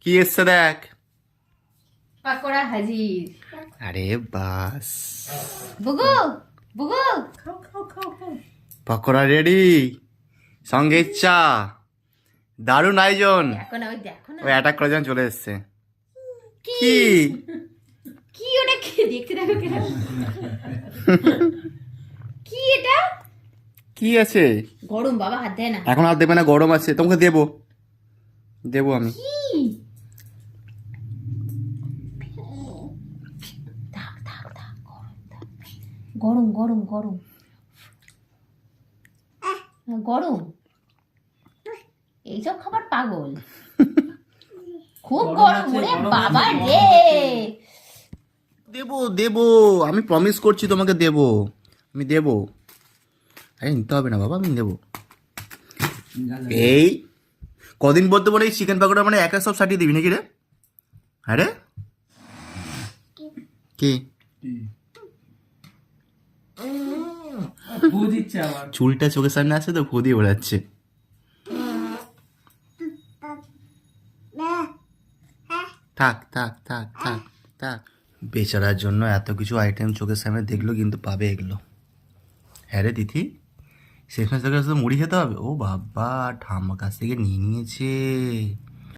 কি এসছে দেখ। পাকোড়া হাজির। আরে বাস, বুগু বুগু পকোড়া রেডি, সঙ্গে চা। দারুণ আয়োজন। দেখো না, ওই দেখো না ওই অ্যাটাক করে যখন চলে এসছে। কি কি কি ওটা কি দেখতে দেখো কেন কি এটা কি আছে? গরম বাবা, হাত দেয় না। এখন আর দেবে না, গরম আছে, তোমাকে দেবো দেবো আমি। কি থাক থাক থাক, গরম গরম গরম গরম এইসব খাবার পাগল, খুব গরম ওরে বাবা রে। দেবো দেবো, আমি প্রমিস করছি তোমাকে দেবো, আমি দেবো। আরে নিতে হবে না বাবা, আমি দেবো। এই কদিন বলতে বলে এই চিকেন পকোড়া মানে একা সব সাটিয়ে দিবি নাকি রে? আরে কি চুলটা চোখের সামনে আসছে তো, ফু দিয়ে বেড়াচ্ছে। থাক থাক থাক থাক থাক, বেচারার জন্য এত কিছু আইটেম চোখের সামনে দেখলো, কিন্তু পাবে এগুলো? হ্যাঁ রে তিথি, শেষমেশ তোকে শুধু মুড়ি খেতে হবে? ও বাবা, ঠাম্মার কাছ থেকে নিয়ে নিয়েছে।